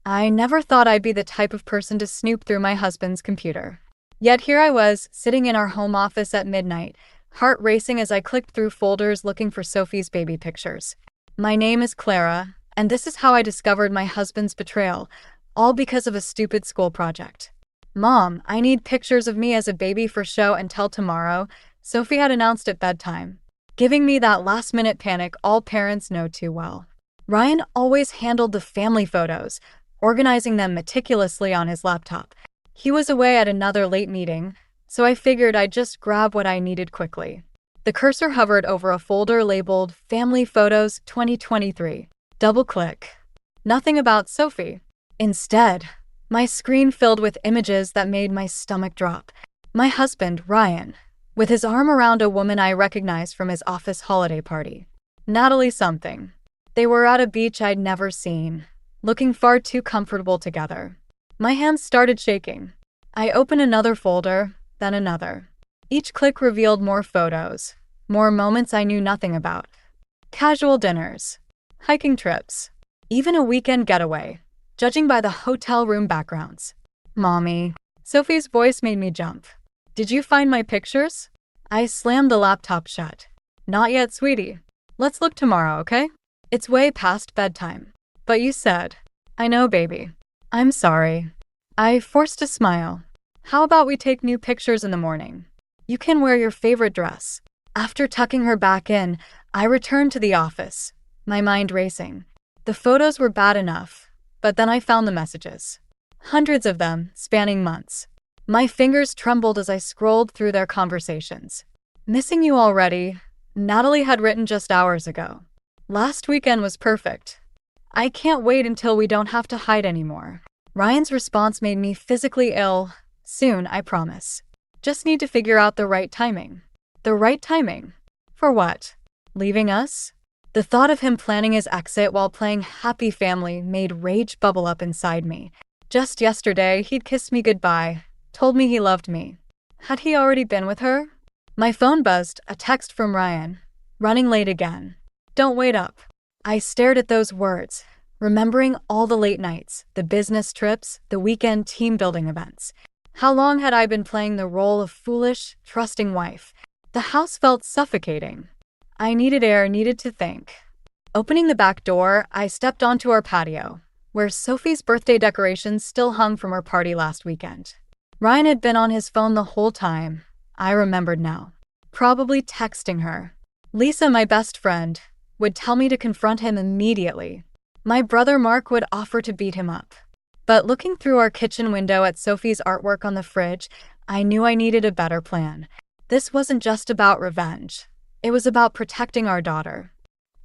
I never thought I'd be the type of person to snoop through my husband's computer. Yet here I was, sitting in our home office at midnight, heart racing as I clicked through folders looking for Sophie's baby pictures. My name is Clara, and this is how I discovered my husband's betrayal, all because of a stupid school project. Mom, I need pictures of me as a baby for show and tell tomorrow, Sophie had announced at bedtime, giving me that last-minute panic all parents know too well. Ryan always handled the family photos, organizing them meticulously on his laptop. He was away at another late meeting, so I figured I'd just grab what I needed quickly. The cursor hovered over a folder labeled Family Photos 2023. Double-click. Nothing about Sophie. Instead, my screen filled with images that made my stomach drop. My husband, Ryan, with his arm around a woman I recognized from his office holiday party. Natalie something. They were at a beach I'd never seen, looking far too comfortable together. My hands started shaking. I opened another folder, then another. Each click revealed more photos, more moments I knew nothing about. Casual dinners, hiking trips, even a weekend getaway, judging by the hotel room backgrounds. Mommy. Sophie's voice made me jump. Did you find my pictures? I slammed the laptop shut. Not yet, sweetie. Let's look tomorrow, okay? It's way past bedtime. But you said. I know, baby. I'm sorry. I forced a smile. How about we take new pictures in the morning? You can wear your favorite dress. After tucking her back in, I returned to the office, my mind racing. The photos were bad enough, but then I found the messages. Hundreds of them, spanning months. My fingers trembled as I scrolled through their conversations. Missing you already, Natalie had written just hours ago. Last weekend was perfect. I can't wait until we don't have to hide anymore. Ryan's response made me physically ill. Soon, I promise. Just need to figure out the right timing. The right timing? For what? Leaving us? The thought of him planning his exit while playing Happy Family made rage bubble up inside me. Just yesterday, he'd kissed me goodbye, told me he loved me. Had he already been with her? My phone buzzed, a text from Ryan. Running late again. Don't wait up. I stared at those words, remembering all the late nights, the business trips, the weekend team-building events. How long had I been playing the role of foolish, trusting wife? The house felt suffocating. I needed air, needed to think. Opening the back door, I stepped onto our patio, where Sophie's birthday decorations still hung from her party last weekend. Ryan had been on his phone the whole time. I remembered now. Probably texting her. Lisa, my best friend, would tell me to confront him immediately. My brother Mark would offer to beat him up. But looking through our kitchen window at Sophie's artwork on the fridge, I knew I needed a better plan. This wasn't just about revenge. It was about protecting our daughter.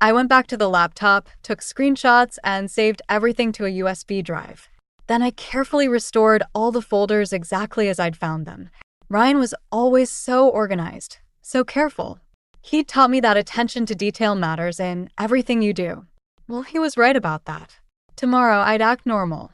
I went back to the laptop, took screenshots, and saved everything to a USB drive. Then I carefully restored all the folders exactly as I'd found them. Ryan was always so organized, so careful. He taught me that attention to detail matters in everything you do. Well, he was right about that. Tomorrow, I'd act normal.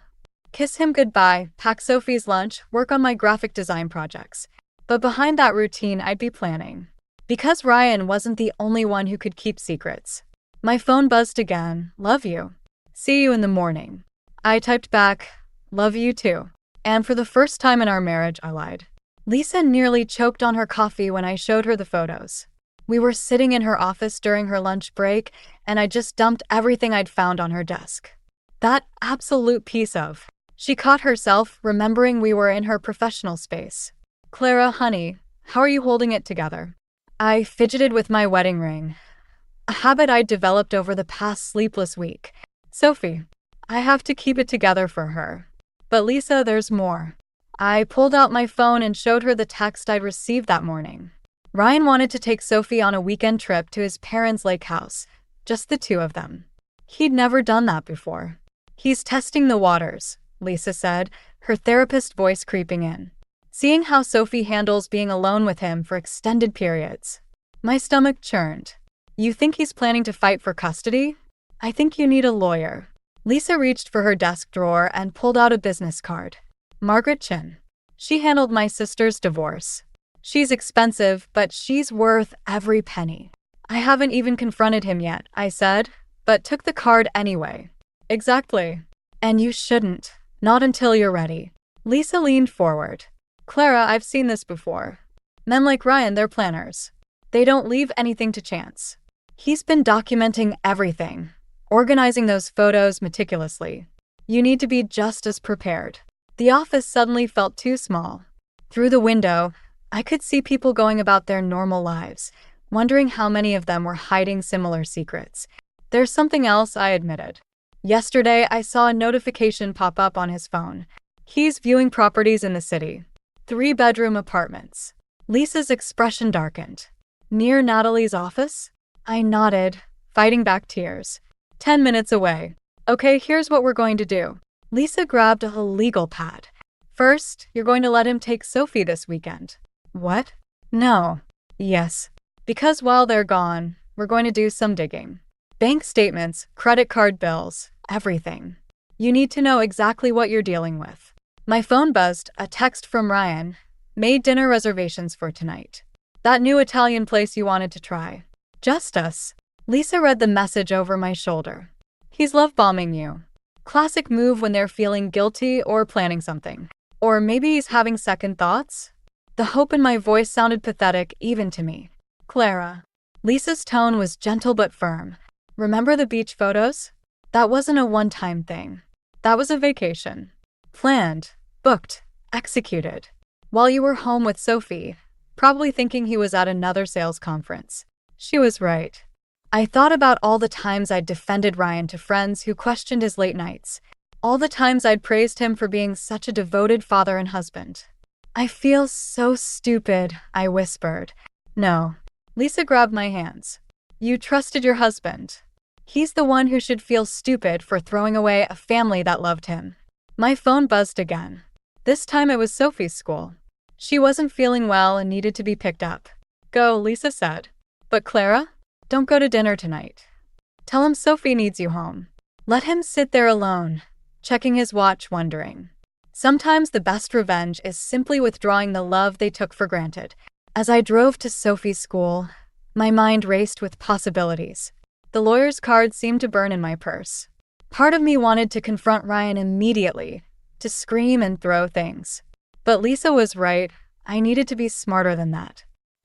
Kiss him goodbye, pack Sophie's lunch, work on my graphic design projects. But behind that routine, I'd be planning. Because Ryan wasn't the only one who could keep secrets. My phone buzzed again. Love you. See you in the morning. I typed back, love you too. And for the first time in our marriage, I lied. Lisa nearly choked on her coffee when I showed her the photos. We were sitting in her office during her lunch break, and I just dumped everything I'd found on her desk. That absolute piece of. She caught herself, remembering we were in her professional space. Clara, honey, how are you holding it together? I fidgeted with my wedding ring, a habit I'd developed over the past sleepless week. Sophie, I have to keep it together for her. But Lisa, there's more. I pulled out my phone and showed her the text I'd received that morning. Ryan wanted to take Sophie on a weekend trip to his parents' lake house, just the two of them. He'd never done that before. He's testing the waters, Lisa said, her therapist voice creeping in. Seeing how Sophie handles being alone with him for extended periods. My stomach churned. You think he's planning to fight for custody? I think you need a lawyer. Lisa reached for her desk drawer and pulled out a business card. Margaret Chin. She handled my sister's divorce. She's expensive, but she's worth every penny. I haven't even confronted him yet, I said, but took the card anyway. Exactly. And you shouldn't. Not until you're ready. Lisa leaned forward. Clara, I've seen this before. Men like Ryan, they're planners. They don't leave anything to chance. He's been documenting everything, organizing those photos meticulously. You need to be just as prepared. The office suddenly felt too small. Through the window, I could see people going about their normal lives, wondering how many of them were hiding similar secrets. There's something else, I admitted. Yesterday, I saw a notification pop up on his phone. He's viewing properties in the city. 3-bedroom apartments. Lisa's expression darkened. Near Natalie's office? I nodded, fighting back tears. 10 minutes away. Okay, here's what we're going to do. Lisa grabbed a legal pad. First, you're going to let him take Sophie this weekend. What? No. Yes. Because while they're gone, we're going to do some digging. Bank statements, credit card bills, everything. You need to know exactly what you're dealing with. My phone buzzed, a text from Ryan. Made dinner reservations for tonight. That new Italian place you wanted to try. Just us. Lisa read the message over my shoulder. He's love-bombing you. Classic move when they're feeling guilty or planning something. Or maybe he's having second thoughts? The hope in my voice sounded pathetic even to me. Clara. Lisa's tone was gentle but firm. Remember the beach photos? That wasn't a one-time thing. That was a vacation. Planned, booked, executed. While you were home with Sophie, probably thinking he was at another sales conference. She was right. I thought about all the times I'd defended Ryan to friends who questioned his late nights. All the times I'd praised him for being such a devoted father and husband. I feel so stupid, I whispered. No. Lisa grabbed my hands. You trusted your husband. He's the one who should feel stupid for throwing away a family that loved him. My phone buzzed again. This time it was Sophie's school. She wasn't feeling well and needed to be picked up. Go, Lisa said. But Clara? Don't go to dinner tonight. Tell him Sophie needs you home. Let him sit there alone, checking his watch, wondering. Sometimes the best revenge is simply withdrawing the love they took for granted. As I drove to Sophie's school, my mind raced with possibilities. The lawyer's card seemed to burn in my purse. Part of me wanted to confront Ryan immediately, to scream and throw things. But Lisa was right. I needed to be smarter than that.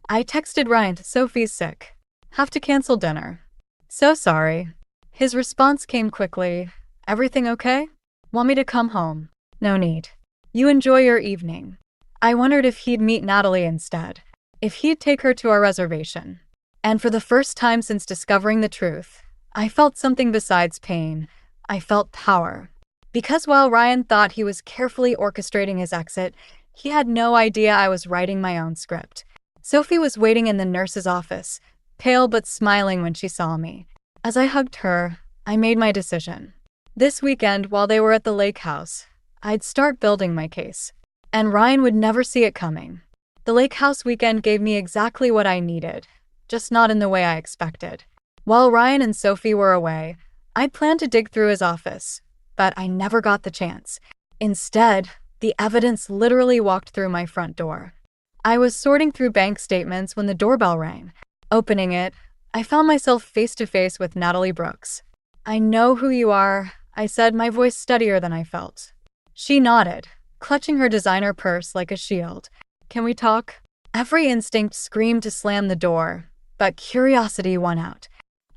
I texted Ryan, Sophie's sick. Have to cancel dinner. So sorry. His response came quickly. Everything okay? Want me to come home? No need. You enjoy your evening. I wondered if he'd meet Natalie instead. If he'd take her to our reservation. And for the first time since discovering the truth, I felt something besides pain. I felt power. Because while Ryan thought he was carefully orchestrating his exit, he had no idea I was writing my own script. Sophie was waiting in the nurse's office, pale but smiling when she saw me. As I hugged her, I made my decision. This weekend, while they were at the lake house, I'd start building my case. And Ryan would never see it coming. The lake house weekend gave me exactly what I needed, just not in the way I expected. While Ryan and Sophie were away, I'd planned to dig through his office, but I never got the chance. Instead, the evidence literally walked through my front door. I was sorting through bank statements when the doorbell rang. Opening it, I found myself face to face with Natalie Brooks. I know who you are, I said, my voice steadier than I felt. She nodded, clutching her designer purse like a shield. Can we talk? Every instinct screamed to slam the door, but curiosity won out.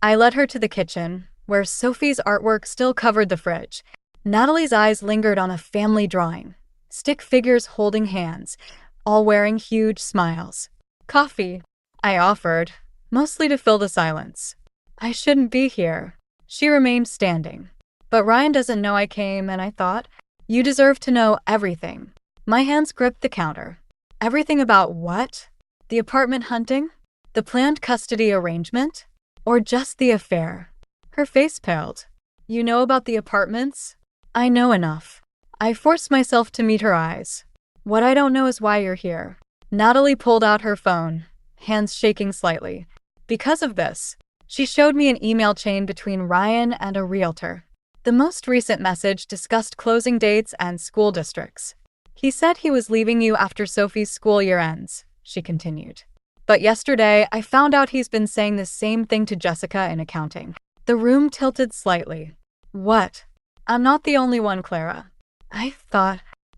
I led her to the kitchen, where Sophie's artwork still covered the fridge. Natalie's eyes lingered on a family drawing. Stick figures holding hands, all wearing huge smiles. Coffee, I offered, mostly to fill the silence. I shouldn't be here. She remained standing. But Ryan doesn't know I came, and I thought, you deserve to know everything. My hands gripped the counter. Everything about what? The apartment hunting? The planned custody arrangement? Or just the affair? Her face paled. You know about the apartments? I know enough. I forced myself to meet her eyes. What I don't know is why you're here. Natalie pulled out her phone, hands shaking slightly. Because of this, she showed me an email chain between Ryan and a realtor. The most recent message discussed closing dates and school districts. He said he was leaving you after Sophie's school year ends, she continued. But yesterday, I found out he's been saying the same thing to Jessica in accounting. The room tilted slightly. What? I'm not the only one, Clara.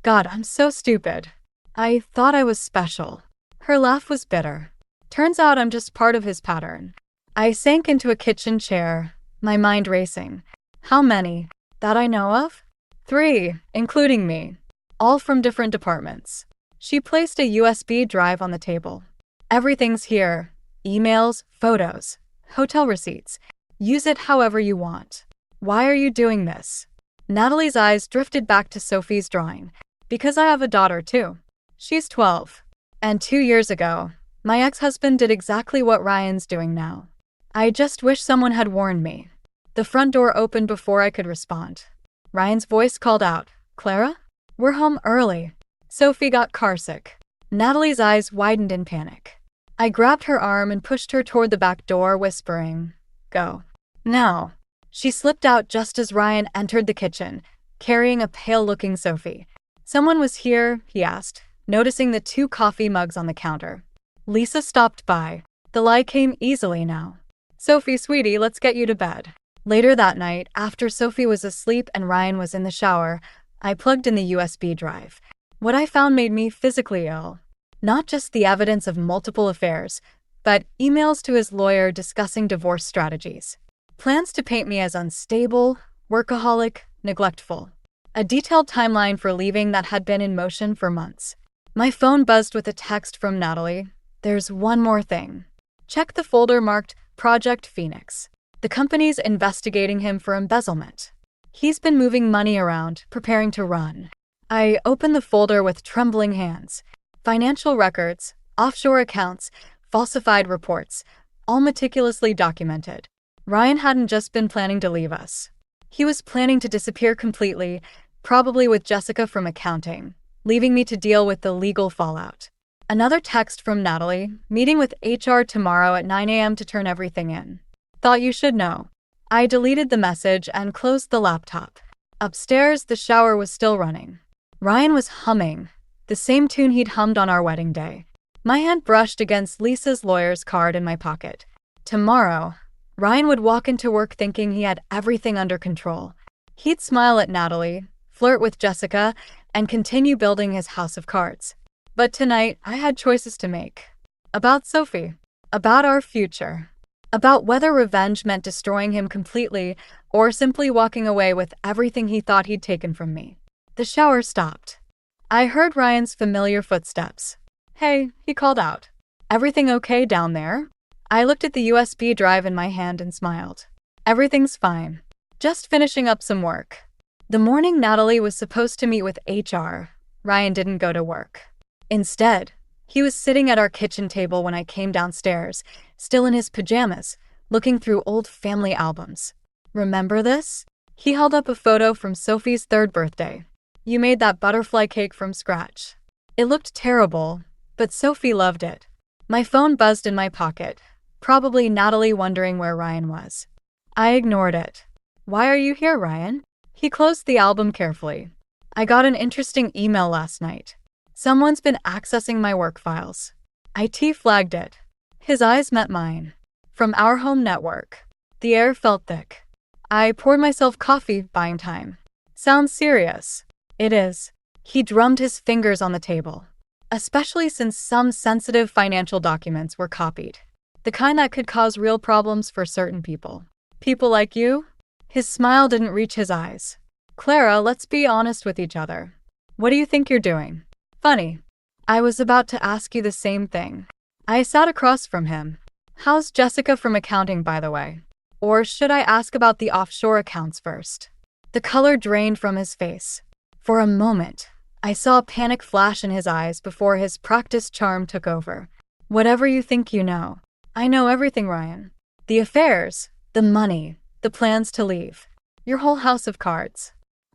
God, I'm so stupid. I thought I was special. Her laugh was bitter. Turns out I'm just part of his pattern. I sank into a kitchen chair, my mind racing. How many? That I know of? 3, including me. All from different departments. She placed a USB drive on the table. Everything's here. Emails, photos, hotel receipts. Use it however you want. Why are you doing this? Natalie's eyes drifted back to Sophie's drawing. Because I have a daughter too. She's 12. And 2 years ago, my ex-husband did exactly what Ryan's doing now. I just wish someone had warned me. The front door opened before I could respond. Ryan's voice called out, "Clara? We're home early." Sophie got carsick. Natalie's eyes widened in panic. I grabbed her arm and pushed her toward the back door, whispering, "Go. Now." She slipped out just as Ryan entered the kitchen, carrying a pale-looking Sophie. "Someone was here?" he asked, noticing the 2 coffee mugs on the counter. Lisa stopped by. The lie came easily now. "Sophie, sweetie, let's get you to bed." Later that night, after Sophie was asleep and Ryan was in the shower, I plugged in the USB drive. What I found made me physically ill. Not just the evidence of multiple affairs, but emails to his lawyer discussing divorce strategies. Plans to paint me as unstable, workaholic, neglectful. A detailed timeline for leaving that had been in motion for months. My phone buzzed with a text from Natalie. "There's one more thing. Check the folder marked Project Phoenix. The company's investigating him for embezzlement. He's been moving money around, preparing to run." I opened the folder with trembling hands. Financial records, offshore accounts, falsified reports, all meticulously documented. Ryan hadn't just been planning to leave us. He was planning to disappear completely, probably with Jessica from accounting, leaving me to deal with the legal fallout. Another text from Natalie, "Meeting with HR tomorrow at 9 a.m. to turn everything in. Thought you should know." I deleted the message and closed the laptop. Upstairs, the shower was still running. Ryan was humming, the same tune he'd hummed on our wedding day. My hand brushed against Lisa's lawyer's card in my pocket. Tomorrow, Ryan would walk into work thinking he had everything under control. He'd smile at Natalie, flirt with Jessica, and continue building his house of cards. But tonight, I had choices to make. About Sophie. About our future. About whether revenge meant destroying him completely or simply walking away with everything he thought he'd taken from me. The shower stopped. I heard Ryan's familiar footsteps. "Hey," he called out. "Everything okay down there?" I looked at the USB drive in my hand and smiled. "Everything's fine. Just finishing up some work." The morning Natalie was supposed to meet with HR, Ryan didn't go to work. Instead, he was sitting at our kitchen table when I came downstairs, still in his pajamas, looking through old family albums. "Remember this?" He held up a photo from Sophie's 3rd birthday. "You made that butterfly cake from scratch." It looked terrible, but Sophie loved it. My phone buzzed in my pocket, probably Natalie wondering where Ryan was. I ignored it. "Why are you here, Ryan?" He closed the album carefully. "I got an interesting email last night. Someone's been accessing my work files." IT flagged it. His eyes met mine. "From our home network." The air felt thick. I poured myself coffee, buying time. "Sounds serious." "It is." He drummed his fingers on the table. "Especially since some sensitive financial documents were copied. The kind that could cause real problems for certain people. People like you?" His smile didn't reach his eyes. "Clara, let's be honest with each other. What do you think you're doing?" "Funny. I was about to ask you the same thing." I sat across from him. "How's Jessica from accounting, by the way? Or should I ask about the offshore accounts first?" The color drained from his face. For a moment, I saw a panic flash in his eyes before his practiced charm took over. "Whatever you think you know. I know everything, Ryan. The affairs, the money, the plans to leave. Your whole house of cards."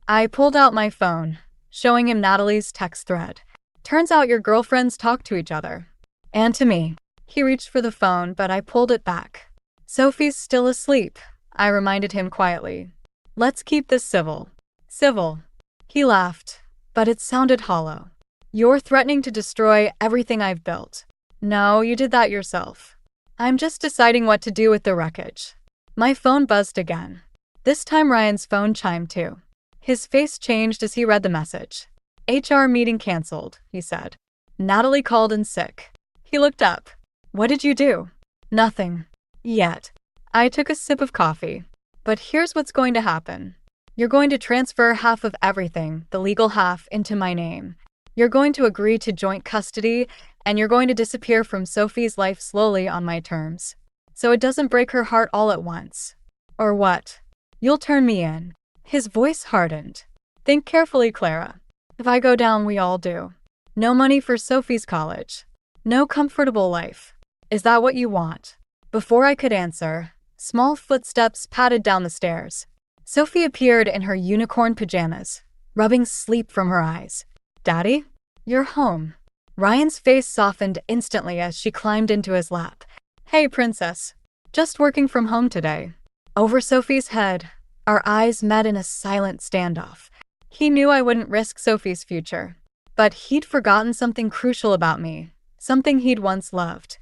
I pulled out my phone, showing him Natalie's text thread. "Turns out your girlfriends talk to each other. And to me." He reached for the phone, but I pulled it back. "Sophie's still asleep," I reminded him quietly. "Let's keep this civil." "Civil." He laughed, but it sounded hollow. "You're threatening to destroy everything I've built." "No, you did that yourself." "I'm just deciding what to do with the wreckage." My phone buzzed again. This time Ryan's phone chimed too. His face changed as he read the message. HR meeting canceled, he said. Natalie called in sick. He looked up. What did you do? Nothing. Yet. I took a sip of coffee. But here's what's going to happen. You're going to transfer half of everything, the legal half, into my name. You're going to agree to joint custody, and you're going to disappear from Sophie's life slowly on my terms. So it doesn't break her heart all at once. Or what? You'll turn me in. His voice hardened. Think carefully, Clara. If I go down, we all do. No money for Sophie's college. No comfortable life. Is that what you want? Before I could answer, small footsteps padded down the stairs. Sophie appeared in her unicorn pajamas, rubbing sleep from her eyes. Daddy? You're home. Ryan's face softened instantly as she climbed into his lap. Hey, princess. Just working from home today. Over Sophie's head, our eyes met in a silent standoff. He knew I wouldn't risk Sophie's future. But he'd forgotten something crucial about me, something he'd once loved.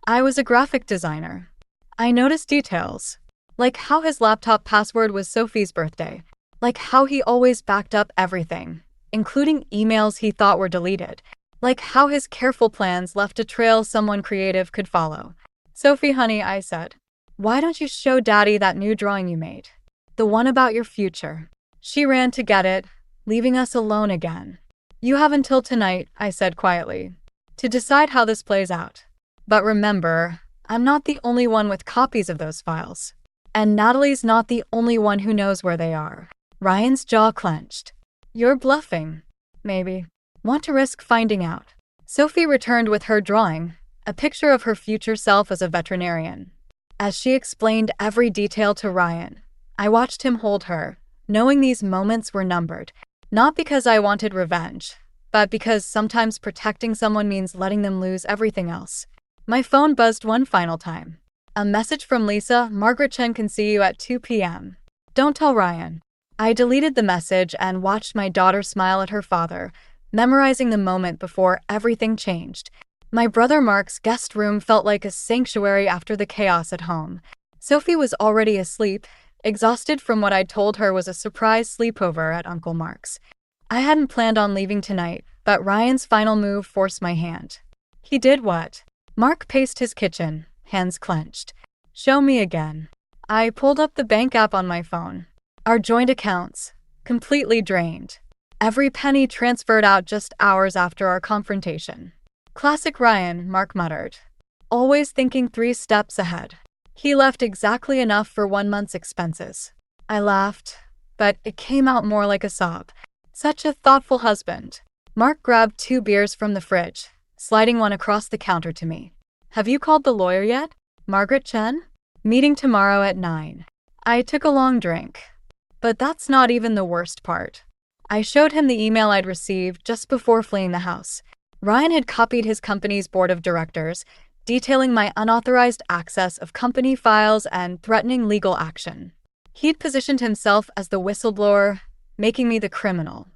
I was a graphic designer. I noticed details, like how his laptop password was Sophie's birthday, like how he always backed up everything, including emails he thought were deleted, like how his careful plans left a trail someone creative could follow. Sophie, honey, I said, why don't you show Daddy that new drawing you made? The one about your future. She ran to get it, leaving us alone again. You have until tonight, I said quietly, to decide how this plays out. But remember, I'm not the only one with copies of those files. And Natalie's not the only one who knows where they are. Ryan's jaw clenched. You're bluffing. Maybe. Want to risk finding out. Sophie returned with her drawing, a picture of her future self as a veterinarian. As she explained every detail to Ryan, I watched him hold her, knowing these moments were numbered. Not because I wanted revenge, but because sometimes protecting someone means letting them lose everything else. My phone buzzed one final time. A message from Lisa. Margaret Chen can see you at 2 p.m. Don't tell Ryan. I deleted the message and watched my daughter smile at her father, memorizing the moment before everything changed. My brother Mark's guest room felt like a sanctuary after the chaos at home. Sophie was already asleep, exhausted from what I'd told her was a surprise sleepover at Uncle Mark's. I hadn't planned on leaving tonight, but Ryan's final move forced my hand. He did what? Mark paced his kitchen, hands clenched. Show me again. I pulled up the bank app on my phone. Our joint accounts, completely drained. Every penny transferred out just hours after our confrontation. Classic Ryan, Mark muttered. Always thinking 3 steps ahead. He left exactly enough for 1 month's expenses. I laughed, but it came out more like a sob. Such a thoughtful husband. Mark grabbed 2 beers from the fridge, sliding one across the counter to me. Have you called the lawyer yet? Margaret Chen? Meeting tomorrow at 9. I took a long drink. But that's not even the worst part. I showed him the email I'd received just before fleeing the house. Ryan had copied his company's board of directors, detailing my unauthorized access of company files and threatening legal action. He'd positioned himself as the whistleblower, making me the criminal.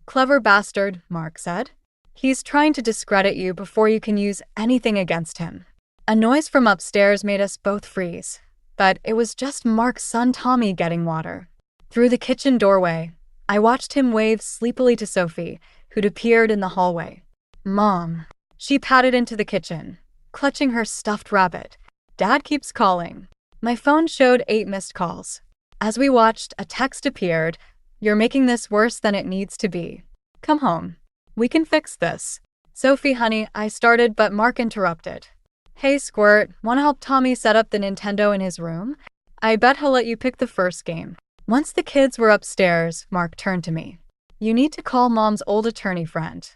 Clever bastard, Mark said. He's trying to discredit you before you can use anything against him. A noise from upstairs made us both freeze, but it was just Mark's son Tommy getting water. Through the kitchen doorway, I watched him wave sleepily to Sophie, who'd appeared in the hallway. Mom. She padded into the kitchen, clutching her stuffed rabbit. Dad keeps calling. My phone showed 8 missed calls. As we watched, a text appeared. You're making this worse than it needs to be. Come home. We can fix this. Sophie, honey, I started, but Mark interrupted. Hey, Squirt, wanna help Tommy set up the Nintendo in his room? I bet he'll let you pick the first game. Once the kids were upstairs, Mark turned to me. You need to call Mom's old attorney friend.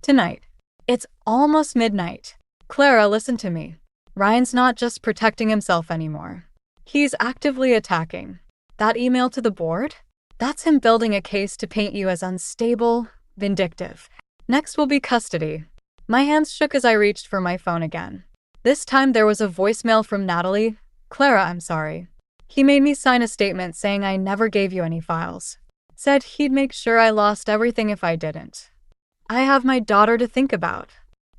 Tonight. It's almost midnight. Clara, listen to me. Ryan's not just protecting himself anymore. He's actively attacking. That email to the board? That's him building a case to paint you as unstable, vindictive. Next will be custody. My hands shook as I reached for my phone again. This time there was a voicemail from Natalie. Clara, I'm sorry. He made me sign a statement saying I never gave you any files. Said he'd make sure I lost everything if I didn't. I have my daughter to think about.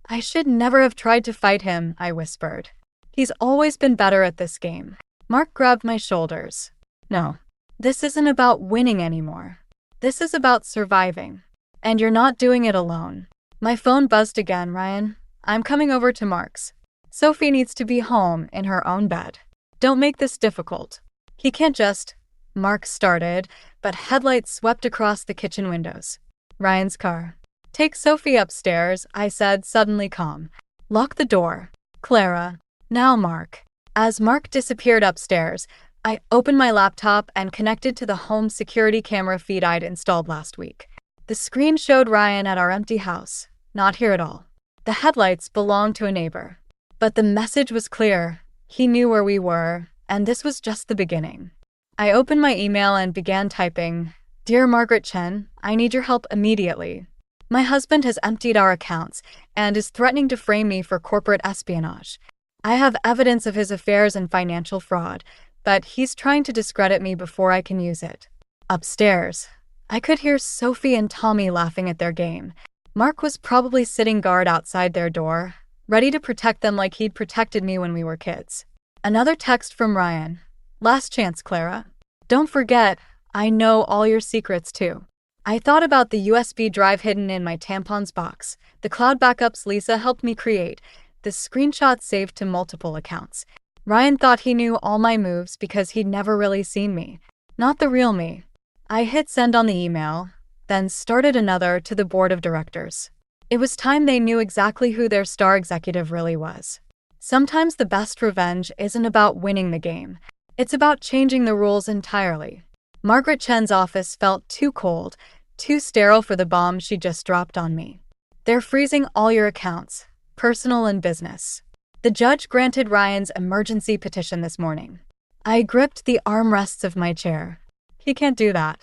I should never have tried to fight him, I whispered. He's always been better at this game. Mark grabbed my shoulders. No, this isn't about winning anymore. This is about surviving. And you're not doing it alone. My phone buzzed again, Ryan. I'm coming over to Mark's. Sophie needs to be home in her own bed. Don't make this difficult. He can't just. Mark started, but headlights swept across the kitchen windows. Ryan's car. Take Sophie upstairs, I said, suddenly calm. Lock the door. Clara. Now Mark. As Mark disappeared upstairs, I opened my laptop and connected to the home security camera feed I'd installed last week. The screen showed Ryan at our empty house, not here at all. The headlights belonged to a neighbor. But the message was clear. He knew where we were, and this was just the beginning. I opened my email and began typing, Dear Margaret Chen, I need your help immediately. My husband has emptied our accounts and is threatening to frame me for corporate espionage. I have evidence of his affairs and financial fraud, but he's trying to discredit me before I can use it. Upstairs, I could hear Sophie and Tommy laughing at their game. Mark was probably sitting guard outside their door, ready to protect them like he'd protected me when we were kids. Another text from Ryan. Last chance, Clara. Don't forget, I know all your secrets too. I thought about the USB drive hidden in my tampons box, the cloud backups Lisa helped me create, the screenshots saved to multiple accounts. Ryan thought he knew all my moves because he'd never really seen me. Not the real me. I hit send on the email, then started another to the board of directors. It was time they knew exactly who their star executive really was. Sometimes the best revenge isn't about winning the game. It's about changing the rules entirely. Margaret Chen's office felt too cold, too sterile for the bomb she just dropped on me. They're freezing all your accounts, personal and business. The judge granted Ryan's emergency petition this morning. I gripped the armrests of my chair. He can't do that.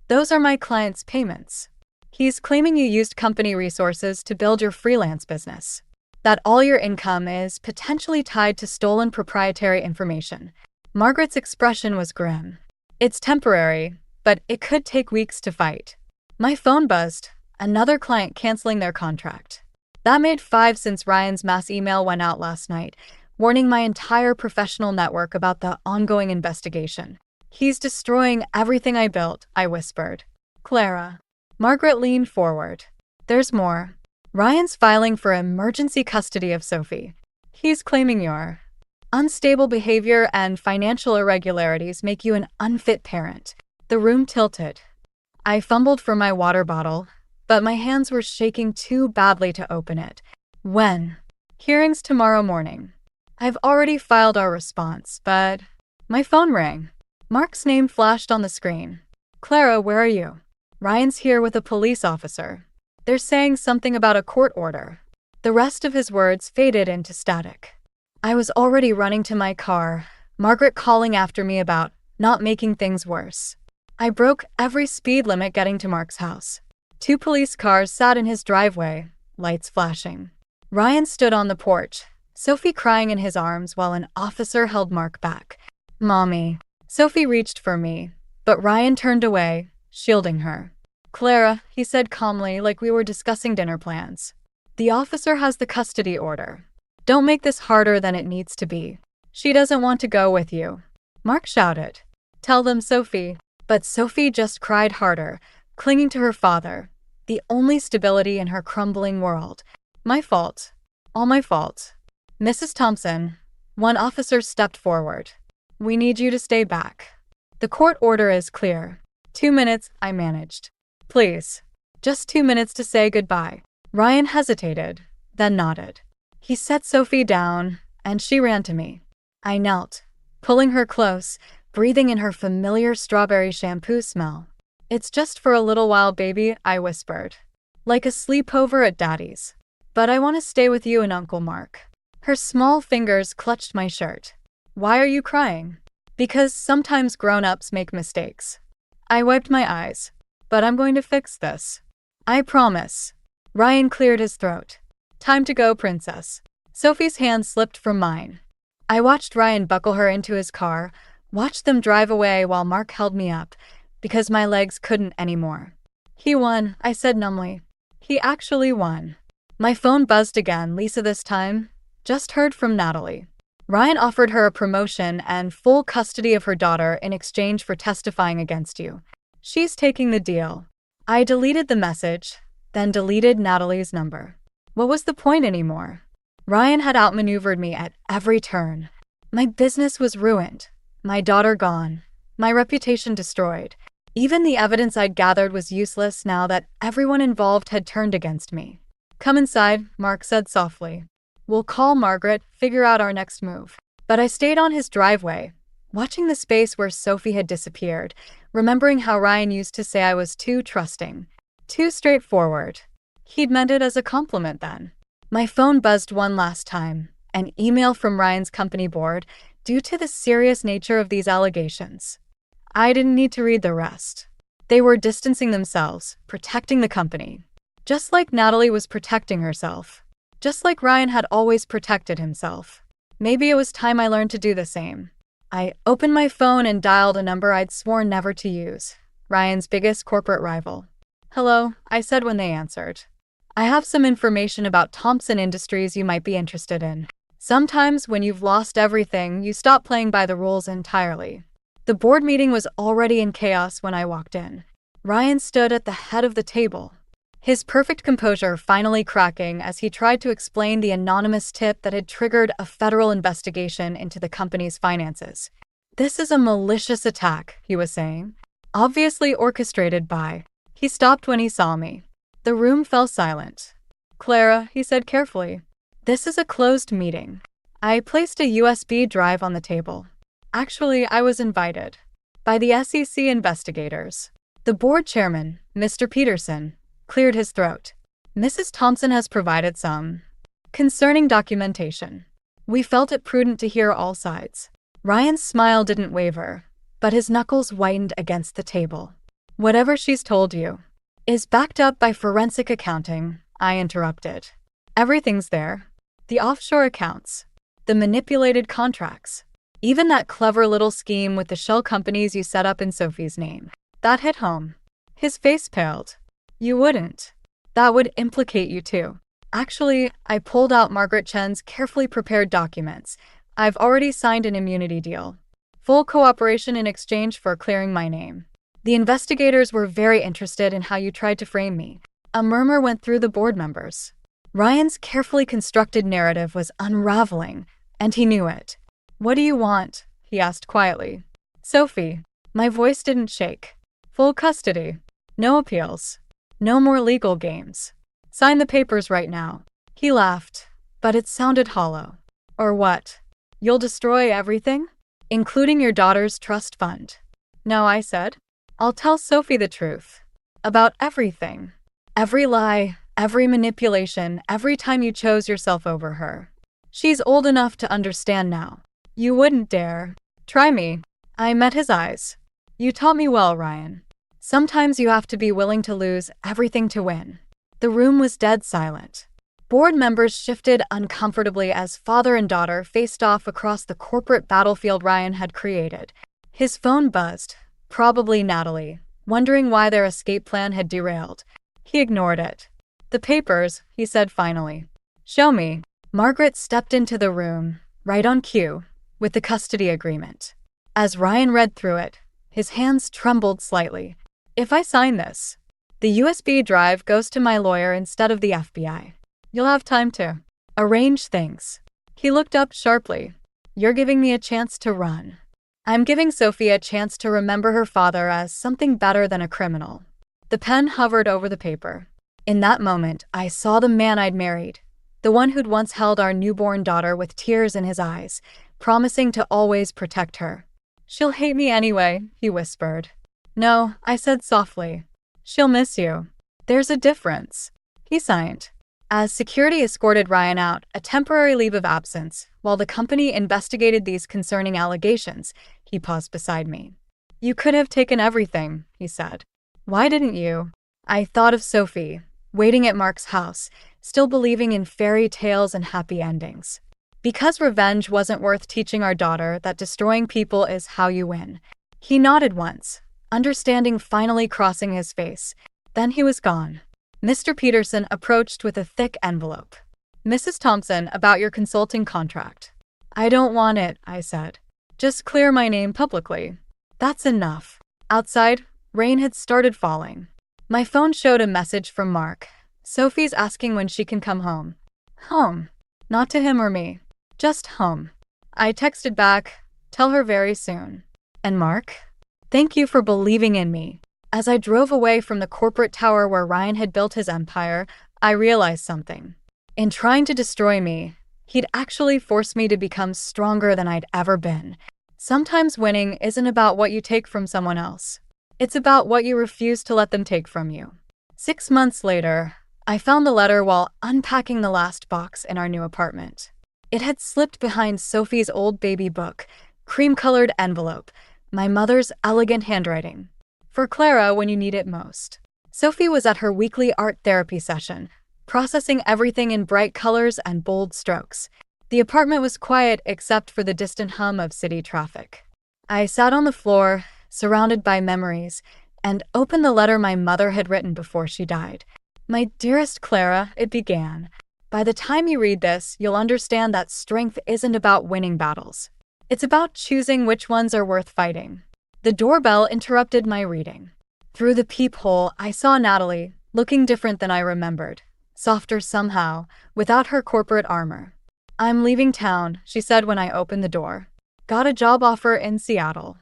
Those are my client's payments. He's claiming you used company resources to build your freelance business. That all your income is potentially tied to stolen proprietary information. Margaret's expression was grim. It's temporary, but it could take weeks to fight. My phone buzzed. Another client canceling their contract. That made 5 since Ryan's mass email went out last night, warning my entire professional network about the ongoing investigation. He's destroying everything I built, I whispered. Clara. Margaret leaned forward. There's more. Ryan's filing for emergency custody of Sophie. He's claiming your unstable behavior and financial irregularities make you an unfit parent. The room tilted. I fumbled for my water bottle, but my hands were shaking too badly to open it. When? Hearings tomorrow morning. I've already filed our response, but my phone rang. Mark's name flashed on the screen. Clara, where are you? Ryan's here with a police officer. They're saying something about a court order. The rest of his words faded into static. I was already running to my car, Margaret calling after me about not making things worse. I broke every speed limit getting to Mark's house. 2 police cars sat in his driveway, lights flashing. Ryan stood on the porch, Sophie crying in his arms while an officer held Mark back. Mommy. Sophie reached for me, but Ryan turned away, shielding her. Clara, he said calmly, like we were discussing dinner plans. The officer has the custody order. Don't make this harder than it needs to be. She doesn't want to go with you. Mark shouted. Tell them, Sophie. But Sophie just cried harder, clinging to her father, the only stability in her crumbling world. My fault. All my fault. Mrs. Thompson. One officer stepped forward. We need you to stay back. The court order is clear. 2 minutes, I managed. Please. Just 2 minutes to say goodbye. Ryan hesitated, then nodded. He set Sophie down, and she ran to me. I knelt, pulling her close, breathing in her familiar strawberry shampoo smell. It's just for a little while, baby, I whispered. Like a sleepover at Daddy's. But I want to stay with you and Uncle Mark. Her small fingers clutched my shirt. Why are you crying? Because sometimes grown-ups make mistakes. I wiped my eyes. But I'm going to fix this. I promise. Ryan cleared his throat. Time to go, princess. Sophie's hand slipped from mine. I watched Ryan buckle her into his car, watched them drive away while Mark held me up, because my legs couldn't anymore. He won, I said numbly. He actually won. My phone buzzed again, Lisa this time. Just heard from Natalie. Ryan offered her a promotion and full custody of her daughter in exchange for testifying against you. She's taking the deal. I deleted the message, then deleted Natalie's number. What was the point anymore? Ryan had outmaneuvered me at every turn. My business was ruined, my daughter gone, my reputation destroyed. Even the evidence I'd gathered was useless now that everyone involved had turned against me. Come inside, Mark said softly. We'll call Margaret, figure out our next move. But I stayed on his driveway, watching the space where Sophie had disappeared, remembering how Ryan used to say I was too trusting, too straightforward. He'd meant it as a compliment then. My phone buzzed one last time, an email from Ryan's company board, due to the serious nature of these allegations. I didn't need to read the rest. They were distancing themselves, protecting the company. Just like Natalie was protecting herself. Just like Ryan had always protected himself. Maybe it was time I learned to do the same. I opened my phone and dialed a number I'd sworn never to use. Ryan's biggest corporate rival. Hello, I said when they answered. I have some information about Thompson Industries you might be interested in. Sometimes when you've lost everything, you stop playing by the rules entirely. The board meeting was already in chaos when I walked in. Ryan stood at the head of the table, his perfect composure finally cracking as he tried to explain the anonymous tip that had triggered a federal investigation into the company's finances. This is a malicious attack, he was saying, obviously orchestrated by. He stopped when he saw me. The room fell silent. Clara, he said carefully, this is a closed meeting. I placed a USB drive on the table. Actually, I was invited by the SEC investigators. The board chairman, Mr. Peterson, cleared his throat. Mrs. Thompson has provided some concerning documentation. We felt it prudent to hear all sides. Ryan's smile didn't waver, but his knuckles whitened against the table. Whatever she's told you is backed up by forensic accounting, I interrupted. Everything's there. The offshore accounts, the manipulated contracts, even that clever little scheme with the shell companies you set up in Sophie's name. That hit home. His face paled. You wouldn't. That would implicate you too. Actually, I pulled out Margaret Chen's carefully prepared documents. I've already signed an immunity deal. Full cooperation in exchange for clearing my name. The investigators were very interested in how you tried to frame me. A murmur went through the board members. Ryan's carefully constructed narrative was unraveling, and he knew it. What do you want? He asked quietly. Sophie. My voice didn't shake. Full custody. No appeals. No more legal games. Sign the papers right now. He laughed, but it sounded hollow. Or what? You'll destroy everything? Including your daughter's trust fund. No, I said. I'll tell Sophie the truth. About everything. Every lie, every manipulation, every time you chose yourself over her. She's old enough to understand now. You wouldn't dare. Try me. I met his eyes. You taught me well, Ryan. Sometimes you have to be willing to lose everything to win. The room was dead silent. Board members shifted uncomfortably as father and daughter faced off across the corporate battlefield Ryan had created. His phone buzzed. Probably Natalie, wondering why their escape plan had derailed. He ignored it. The papers, he said finally. Show me. Margaret stepped into the room, right on cue, with the custody agreement. As Ryan read through it, his hands trembled slightly. If I sign this, the USB drive goes to my lawyer instead of the FBI. You'll have time to arrange things. He looked up sharply. You're giving me a chance to run. I'm giving Sophie a chance to remember her father as something better than a criminal. The pen hovered over the paper. In that moment, I saw the man I'd married, the one who'd once held our newborn daughter with tears in his eyes, promising to always protect her. She'll hate me anyway, he whispered. No, I said softly. She'll miss you. There's a difference. He signed. As security escorted Ryan out, a temporary leave of absence, while the company investigated these concerning allegations, he paused beside me. You could have taken everything, he said. Why didn't you? I thought of Sophie, waiting at Mark's house, still believing in fairy tales and happy endings. Because revenge wasn't worth teaching our daughter that destroying people is how you win. He nodded once, understanding finally crossing his face. Then he was gone. Mr. Peterson approached with a thick envelope. Mrs. Thompson, about your consulting contract. I don't want it, I said. Just clear my name publicly. That's enough. Outside, Rain had started falling. My phone showed a message from Mark. Sophie's asking when she can come home. Home. Not to him or me. Just home. I texted back, tell her very soon. And Mark? Thank you for believing in me. As I drove away from the corporate tower where Ryan had built his empire, I realized something. In trying to destroy me, he'd actually forced me to become stronger than I'd ever been. Sometimes winning isn't about what you take from someone else. It's about what you refuse to let them take from you. 6 months later, I found the letter while unpacking the last box in our new apartment. It had slipped behind Sophie's old baby book, cream-colored envelope, my mother's elegant handwriting. For Clara when you need it most. Sophie was at her weekly art therapy session, processing everything in bright colors and bold strokes. The apartment was quiet except for the distant hum of city traffic. I sat on the floor, surrounded by memories, and opened the letter my mother had written before she died. My dearest Clara, it began. By the time you read this, you'll understand that strength isn't about winning battles. It's about choosing which ones are worth fighting. The doorbell interrupted my reading. Through the peephole, I saw Natalie, looking different than I remembered. Softer somehow, without her corporate armor. I'm leaving town, she said when I opened the door. Got a job offer in Seattle.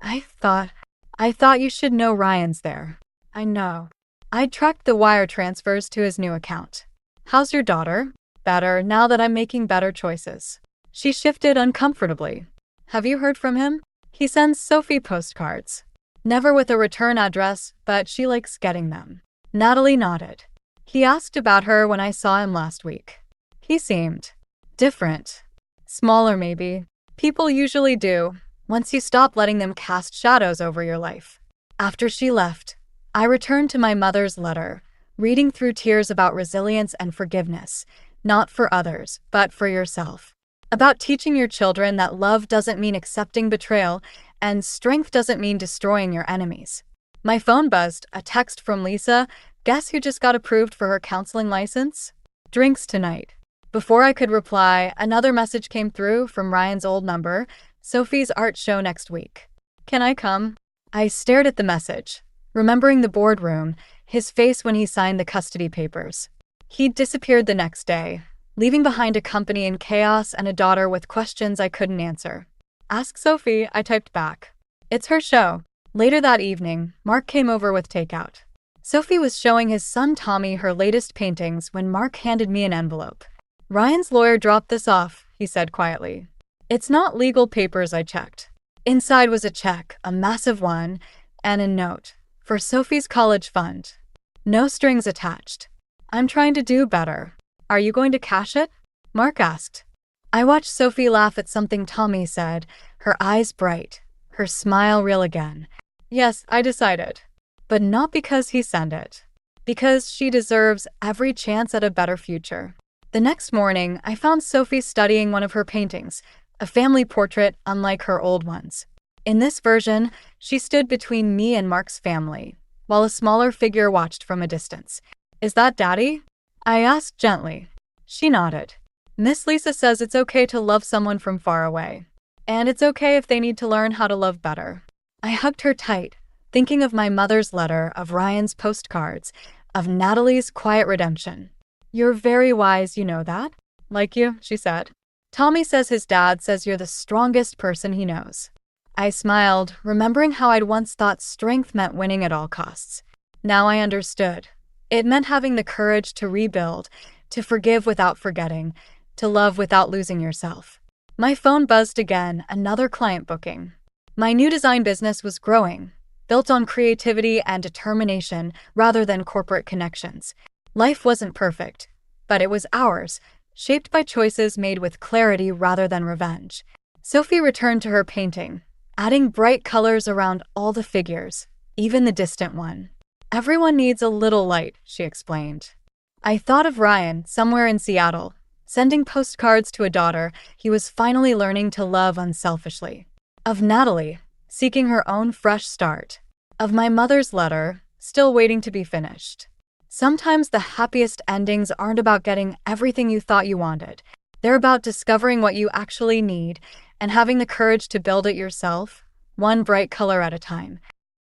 I thought you should know Ryan's there. I know. I tracked the wire transfers to his new account. How's your daughter? Better, now that I'm making better choices. She shifted uncomfortably. Have you heard from him? He sends Sophie postcards. Never with a return address, but she likes getting them. Natalie nodded. He asked about her when I saw him last week. He seemed different. Smaller, maybe. People usually do, once you stop letting them cast shadows over your life. After she left, I returned to my mother's letter, reading through tears about resilience and forgiveness, not for others, but for yourself. About teaching your children that love doesn't mean accepting betrayal, and strength doesn't mean destroying your enemies. My phone buzzed, a text from Lisa. Guess who just got approved for her counseling license? Drinks tonight. Before I could reply, another message came through from Ryan's old number. Sophie's art show next week. Can I come? I stared at the message, remembering the boardroom, his face when he signed the custody papers. He'd disappeared the next day, leaving behind a company in chaos and a daughter with questions I couldn't answer. Ask Sophie, I typed back. It's her show. Later that evening, Mark came over with takeout. Sophie was showing his son Tommy her latest paintings when Mark handed me an envelope. Ryan's lawyer dropped this off, he said quietly. It's not legal papers, I checked. Inside was a check, a massive one, and a note. For Sophie's college fund. No strings attached. I'm trying to do better. Are you going to cash it? Mark asked. I watched Sophie laugh at something Tommy said, her eyes bright, her smile real again. Yes, I decided. But not because he sent it. Because she deserves every chance at a better future. The next morning, I found Sophie studying one of her paintings, a family portrait unlike her old ones. In this version, she stood between me and Mark's family, while a smaller figure watched from a distance. Is that Daddy? I asked gently. She nodded. Miss Lisa says it's okay to love someone from far away. And it's okay if they need to learn how to love better. I hugged her tight, thinking of my mother's letter, of Ryan's postcards, of Natalie's quiet redemption. You're very wise, you know that? Like you, she said. Tommy says his dad says you're the strongest person he knows. I smiled, remembering how I'd once thought strength meant winning at all costs. Now I understood. It meant having the courage to rebuild, to forgive without forgetting, to love without losing yourself. My phone buzzed again, another client booking. My new design business was growing, built on creativity and determination rather than corporate connections. Life wasn't perfect, but it was ours, shaped by choices made with clarity rather than revenge. Sophie returned to her painting, adding bright colors around all the figures, even the distant one. Everyone needs a little light, she explained. I thought of Ryan, somewhere in Seattle, sending postcards to a daughter he was finally learning to love unselfishly. Of Natalie, seeking her own fresh start. Of my mother's letter, still waiting to be finished. Sometimes the happiest endings aren't about getting everything you thought you wanted. They're about discovering what you actually need and having the courage to build it yourself, one bright color at a time.